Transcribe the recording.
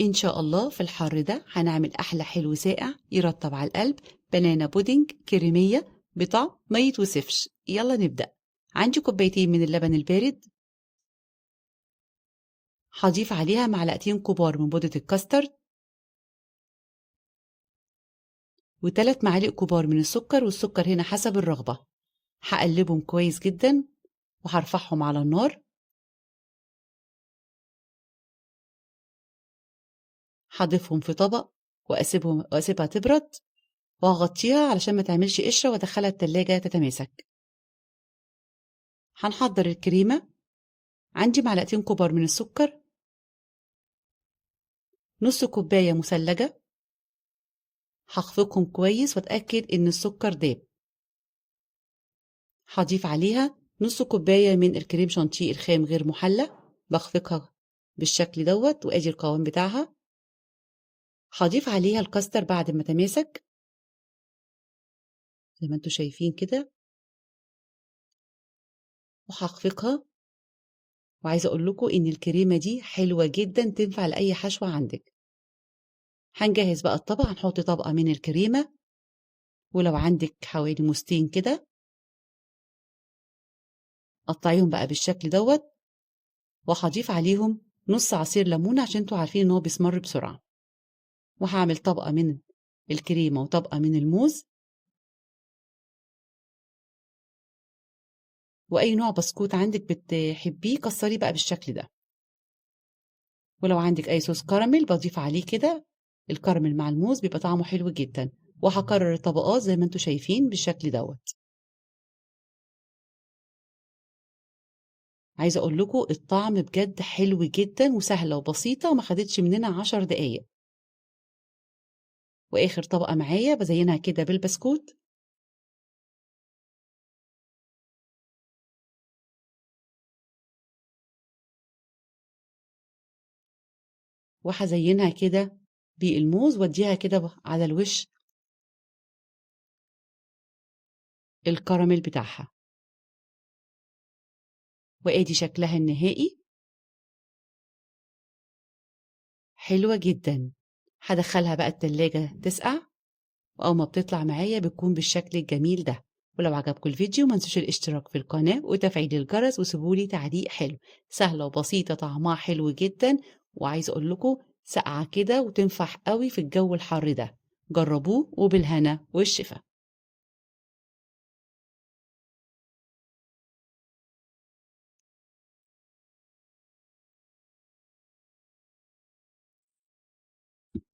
إن شاء الله في الحر ده هنعمل أحلى حلو ساقع يرطب على القلب. بنانا بودنج كريمية بطعم ما يتوصفش. يلا نبدأ. عندي كوبايتين من اللبن البارد، هضيف عليها معلقتين كبار من بودرة الكاسترد و3 معالق كبار من السكر، والسكر هنا حسب الرغبة. هقلبهم كويس جدا وهرفعهم على النار. هضيفهم في طبق واسيبها تبرد، وهغطيها علشان ما تعملش قشرة وادخلها التلاجة تتماسك. هنحضر الكريمة. عندي معلقتين كبار من السكر، نص كوباية مثلجة. هخفقهم كويس واتأكد ان السكر داب. هضيف عليها نص كوباية من الكريم شانتيه الخام غير محلى، بخفقها بالشكل دوت، وادي القوام بتاعها. هضيف عليها الكاستر بعد ما تماسك زي ما انتوا شايفين كده، وهخفقها. وعايزة اقول لكم ان الكريمة دي حلوة جدا، تنفع لأي حشوة عندك. هنجهز بقى الطبق. هنحط طبقة من الكريمة، ولو عندك حوالي موزتين كده قطعيهم بقى بالشكل دوت، وهضيف عليهم نص عصير ليمون عشان انتوا عارفين ان هو بيسمر بسرعة. وهعمل طبقة من الكريمة وطبقة من الموز، واي نوع بسكوت عندك بتحبيه كسريه بقى بالشكل ده. ولو عندك اي صوص كراميل بضيف عليه كده. الكراميل مع الموز بيبقى طعمه حلو جدا. وهكرر الطبقات زي ما انتوا شايفين بالشكل دوت. عايزه اقول لكم الطعم بجد حلو جدا وسهله وبسيطه، وما خدتش مننا 10 دقايق. واخر طبقه معايا بزينها كده بالبسكوت، وهزينها كده بالموز واديها كده على الوش الكراميل بتاعها. وادي شكلها النهائي، حلوه جدا. هدخلها بقى التلاجة تسقع، وأول ما بتطلع معايا بتكون بالشكل الجميل ده. ولو عجبكم الفيديو ما تنسوش الاشتراك في القناة وتفعيل الجرس، وسيبولي تعليق حلو. سهلة وبسيطة، طعمها حلو جدا. وعايز اقول لكم ساقعة كده وتنفع قوي في الجو الحر ده. جربوه وبالهنا والشفا.